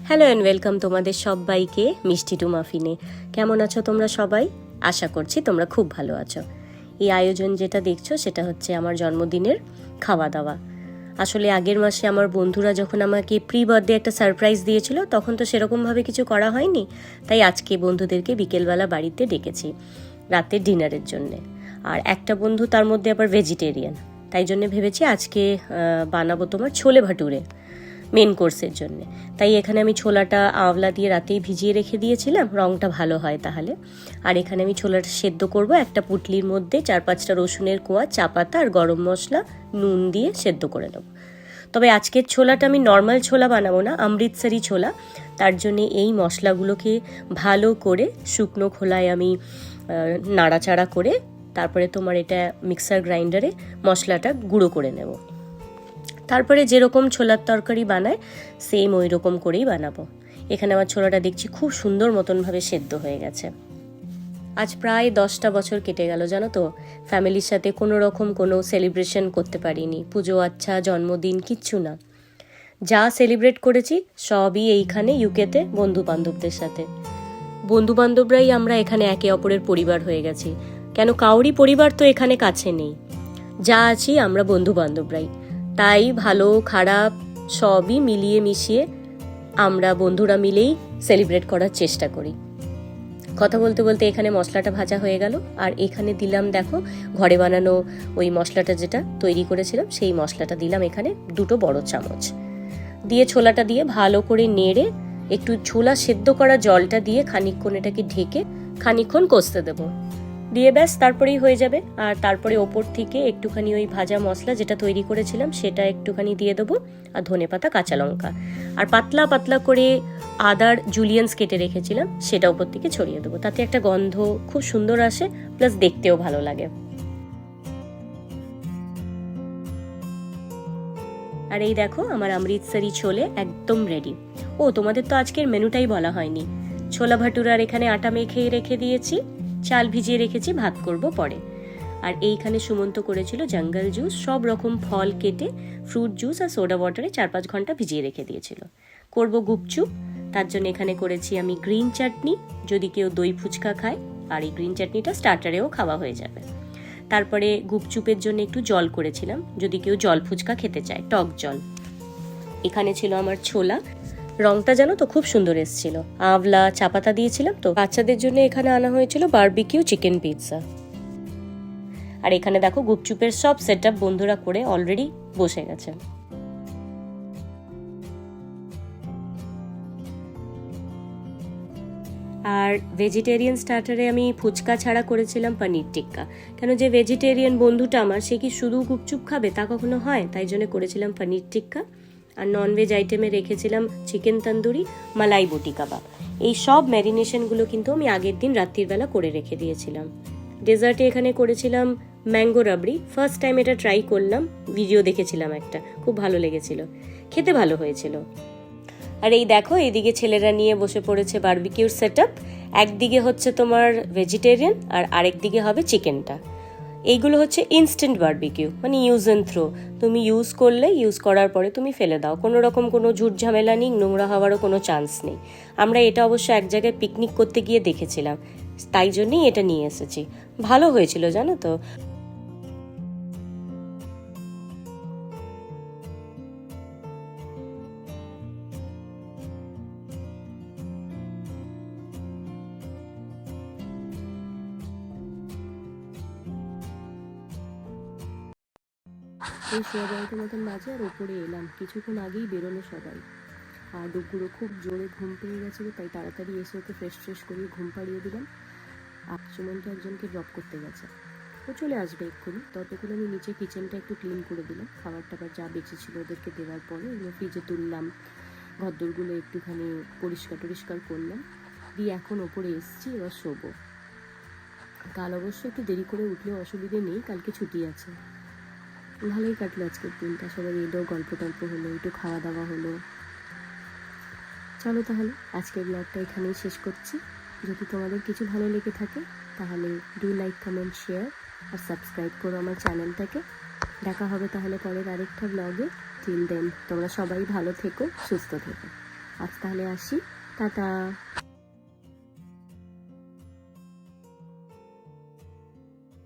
Hello and welcome তোমাদের সবাইকে মিষ্টি টু মাফিনে। কেমন আছো তোমরা সবাই? আশা করছি তোমরা খুব ভালো আছো। এই আয়োজন যেটা দেখছো সেটা হচ্ছে আমার জন্মদিনের খাওয়া দাওয়া। আসলে আগের মাসে আমার বন্ধুরা যখন আমাকে প্রি বার্থডে একটা সারপ্রাইজ দিয়েছিল তখন তো সেরকমভাবে কিছু করা হয়নি, তাই আজকে বন্ধুদেরকে বিকেলবেলা বাড়িতে ডেকেছি রাতের ডিনারের জন্যে। আর একটা বন্ধু তার মধ্যে আবার ভেজিটেরিয়ান, তাই জন্য ভেবেছি আজকে বানাবো তোমার ছোলে ভাটুরে মেন কোর্সের জন্য। তাই এখানে আমি ছোলাটা আঁওলা দিয়ে রাতেই ভিজিয়ে রেখে দিয়েছিলাম, রঙটা ভালো হয় তাহলে। আর এখানে আমি ছোলাটা সেদ্ধ করব একটা পুটলির মধ্যে 4-5টা রসুনের কোয়া, চা পাতা আর গরম মশলা, নুন দিয়ে সেদ্ধ করে নেব। তবে আজকের ছোলাটা আমি নর্মাল ছোলা বানাবো না, অমৃতসরি ছোলা। তার জন্যে এই মশলাগুলোকে ভালো করে শুকনো খোলায় আমি নাড়াচাড়া করে তারপরে তোমার এটা মিক্সার গ্রাইন্ডারে মশলাটা গুঁড়ো করে নেব। তারপরে যেরকম ছোলার তরকারি বানায় সেম ওই রকম করেই বানাবো। এখানে আমার ছোলাটা দেখছি খুব সুন্দর মতনভাবে সেদ্ধ হয়ে গেছে। আজ প্রায় 10টা বছর কেটে গেল জানো তো, ফ্যামিলির সাথে কোনো রকম কোনো সেলিব্রেশন করতে পারিনি, পুজো আচ্ছা জন্মদিন কিচ্ছু না। যা সেলিব্রেট করেছি সবই এইখানে ইউকেতে বন্ধু বান্ধবদের সাথে। বন্ধু বান্ধবরাই আমরা এখানে একে অপরের পরিবার হয়ে গেছি, কেন কাউরই পরিবার তো এখানে কাছে নেই, যা আছি আমরা বন্ধু বান্ধবরাই। তাই ভালো খারাপ সবই মিলিয়ে মিশিয়ে আমরা বন্ধুরা মিলেই সেলিব্রেট করার চেষ্টা করি। কথা বলতে বলতে এখানে মশলাটা ভাজা হয়ে গেল, আর এখানে দিলাম দেখো ঘরে বানানো ওই মশলাটা যেটা তৈরি করেছিলাম সেই মশলাটা দিলাম এখানে 2 বড় চামচ দিয়ে ছোলাটা দিয়ে ভালো করে নেড়ে একটু ছোলা সেদ্ধ করা জলটা দিয়ে খানিকক্ষণ এটাকে ঢেকে খানিকক্ষণ কষতে দেবো, দিয়ে ব্যাস তারপরেই হয়ে যাবে। আর তারপরে ওপর থেকে একটুখানি ওই ভাজা মশলা যেটা তৈরি করেছিলাম সেটা একটুখানি দিয়ে দেবো, আর ধনেপাতা কাঁচা লঙ্কা আর পাতলা পাতলা করে আদার জুলিয়ান্স কেটে রেখেছিলাম সেটা ওপর থেকে ছড়িয়ে দেবো। তাতে একটা গন্ধ খুব সুন্দর আসে, প্লাস দেখতেও ভালো লাগে। আর এই দেখো আমার অমৃতসরি ছোলে একদম রেডি। ও তোমাদের তো আজকের মেনুটাই বলা হয়নি। ছোলা ভাটুরার এখানে আটা মেখে রেখে দিয়েছি, চাল ভিজিয়ে রেখেছি, ভাত করব পরে। আর এইখানে সুমন্ত করেছিল জঙ্গল জুস, সব রকম ফল কেটে ফ্রুট জুস আর সোডা ওয়াটারে 4-5 ঘন্টা ভিজিয়ে রেখে দিয়েছিল। করব গুপচুপ, তার জন্য এখানে করেছি আমি গ্রিন চাটনি, যদি কেউ দই ফুচকা খায়, আর এই গ্রিন চাটনিটা স্টার্টারেও খাওয়া হয়ে যাবে। তারপরে গুপচুপের জন্য একটু জল করেছিলাম, যদি কেউ জল ফুচকা খেতে চায়, টক জল। এখানে ছিল আমার ছোলা, রংটা জানো তো খুব সুন্দর এসেছিল, আঁওলা চা পাতা দিয়েছিলাম তো। বাচ্চাদের জন্য এখানে আনা হয়েছিল বারবিকিউ চিকেন পিৎজা। আর এখানে দেখো গুপচুপের সব সেটআপ বন্ধুরা করে অলরেডি বসে গেছে। আর ভেজিটেরিয়ান স্টার্টারে আমি ফুচকা ছাড়া করেছিলাম পনির টিক্কা, কেন যে ভেজিটেরিয়ান বন্ধুটা আমার সে কি শুধু গুপচুপ খাবে তা কখনো হয়, তাই জন্য করেছিলাম পনির টিক্কা। আর ননভেজ আইটেমে রেখেছিলাম চিকেন তন্দুরি, মালাই বটি কাবাব। এই সব ম্যারিনেশনগুলো কিন্তু আমি আগের দিন রাত্রির বেলা করে রেখে দিয়েছিলাম। ডেজার্টে এখানে করেছিলাম ম্যাঙ্গো রাবড়ি, ফার্স্ট টাইম এটা ট্রাই করলাম, ভিডিও দেখেছিলাম একটা, খুব ভালো লেগেছিল, খেতে ভালো হয়েছিল। আর এই দেখো এইদিকে ছেলেরা নিয়ে বসে পড়েছে বারবিকিউর সেটআপ। একদিকে হচ্ছে তোমার ভেজিটেরিয়ান আর আরেকদিকে হবে চিকেনটা। এইগুলো হচ্ছে ইনস্ট্যান্ট বারবিকিউ, মানে ইউজ অ্যান্ড থ্রো। তুমি ইউজ করলে ইউজ করার পরে তুমি ফেলে দাও, কোনো রকম কোনো ঝুট ঝামেলা নেই, নোংরা হওয়ারও কোনো চান্স নেই। আমরা এটা অবশ্য এক জায়গায় পিকনিক করতে গিয়ে দেখেছিলাম, তাই জন্যই এটা নিয়ে এসেছি। ভালো হয়েছিল জানো তো। এই সোয়া 12টার মতন বাজে, আর ওপরে এলাম কিছুক্ষণ আগেই, বেরোলো সবাই। আর ডুগুরো খুব জোরে ঘুম পেয়ে গেছিলো, তাই তাড়াতাড়ি এসে ওকে ফ্রেশ করিয়ে ঘুম পাড়িয়ে দিলাম। আর সুমন্ত একজনকে ড্রপ করতে গেছে, ও চলে আসবে এক্ষুনি। ততক্ষণ আমি নিচে কিচেনটা একটু ক্লিন করে দিলাম, খাবার টাবার যা বেঁচেছিল ওদেরকে দেওয়ার পরে এগুলো ফ্রিজে তুললাম, ঘরদোরগুলো একটুখানি পরিষ্কার করলাম, দিয়ে এখন ওপরে এসছি, এবার শোবো। কাল অবশ্য একটু দেরি করে উঠলেও অসুবিধে নেই, কালকে ছুটি আছে। ভালোই কাটলো আজকের দিনটা, সবাই এলো, গল্প হলো, একটু খাওয়া দাওয়া হলো। চলো তাহলে আজকের ব্লগটা এখানেই শেষ করছি। যদি তোমাদের কিছু ভালো লেগে থাকে তাহলে ডু লাইক, কমেন্ট, শেয়ার আর সাবস্ক্রাইব করো আমার চ্যানেলটাকে। দেখা হবে তাহলে পরের আরেকটা ব্লগে। টিল দেন তোমরা সবাই ভালো থেকো, সুস্থ থেকো। আজ তাহলে আসি, টাটা।